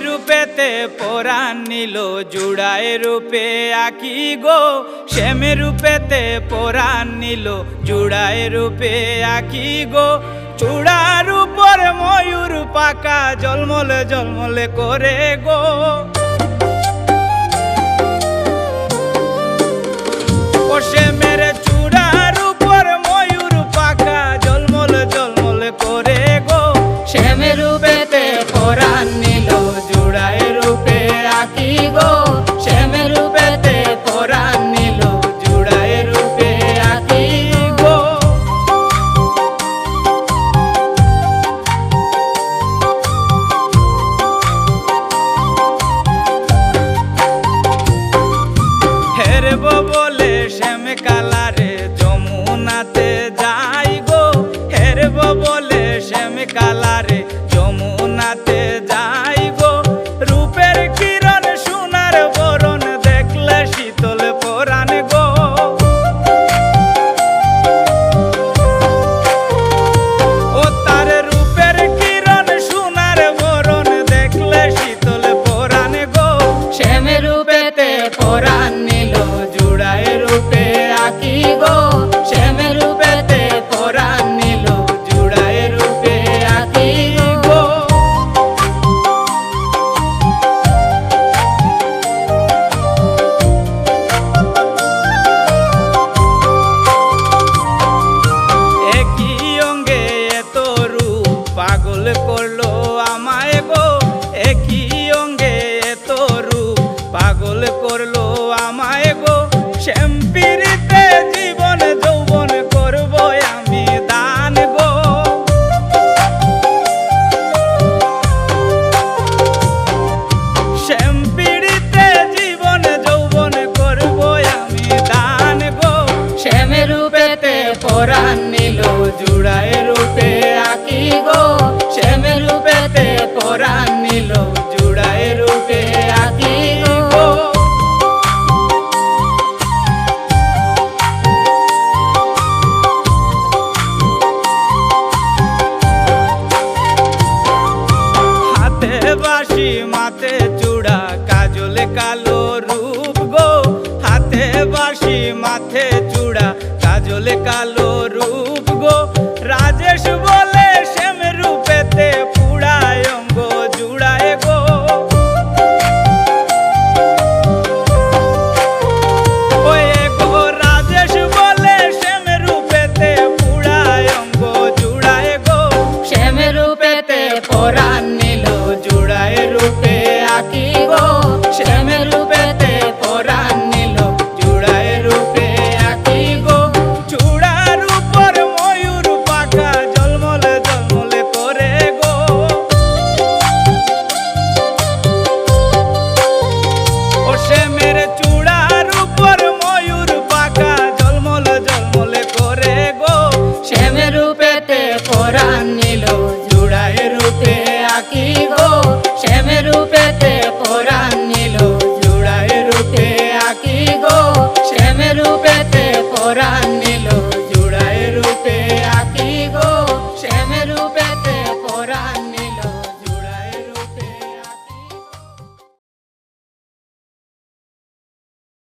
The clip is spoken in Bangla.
রূপেতে পরাণ নিল জুড়ায় রূপে আঁকি গো। শ্যাম রূপেতে পরাণ নিল জুড়ায় রূপে আঁকি গো। চূড়ার উপর ময়ূর পাকা জলমলে জলমলে করে গো। ও শ্যামের চূড়ার উপর ময়ূর পাকা জলমলে জলমলে করে গো। শ্যাম রূপেতে পরাণ নিল জুড়ায় রূপে আঁকি গো। শ্যাম রূপেতে পরাণ নিল জুড়ায় রূপে আঁকি গো। হেরব বলে শ্যাম কালারে যমুনাতে যাই গো। হেরব বলে শ্যাম কালারে যমুনাতে যাই গো। রূপের কিরণ সোনার বরণ দেখলে শীতল পরাণ গো। ও তার রূপের কিরণ সোনার বরণ দেখলে শীতল পরাণ গো। শ্যাম রূপেতে পরাণ নিল জুড়ায় রূপে আঁকি গো। শ্যাম রূপেতে পরাণ নিল জুড়ায় রূপে আঁকি গো। একই অঙ্গে এত রূপ পাগল করলো আমায় গো। একই অঙ্গে এত রূপ পাগল করলো আমায় গো। শ্যাম পীড়িতে জীবন যৌবন করব আমি দান গো। শ্যাম পীড়িতে জীবন যৌবন করব আমি দান গো। শ্যাম রূপেতে পরাণ নিল জুড়ায় রূপে আঁকি গো। শ্যাম রূপেতে পরাণ নিল জুড়ায় রূপে আঁকি গো। হাতে বাঁশি মাথে চূড়া কাজলে কালো রূপ গো। হাতে বাঁশি মাথে চূড়া কাজলে কালো রূপ গো। রাজেশ বলে শ্যাম রূপেতে পুড়ায় অঙ্গ জুড়ায় গো। ওই গো রাজেশ বলে শ্যাম রূপেতে পুড়ায় অঙ্গ জুড়ায় গো। শ্যাম রূপেতে পরাণ নিল জুড়ায় রূপে আঁকি গো। শ্যাম রূপেতে পরাণ নিল জুড়ায় রূপে আঁকি গো। চূড়ার উপর ময়ূর পাখা জলমলে জলমলে করে গো। ও শ্যামের চূড়ার উপর ময়ূর পাখা জলমলে জলমলে করে গো। শ্যাম রূপেতে পরাণ নিল জুড়ায় রূপে আঁকি গো। শ্যাম রূপেতে পরাণ নিল জুড়ায় রূপে আঁকি গো। শ্যাম রূপেতে পরাণ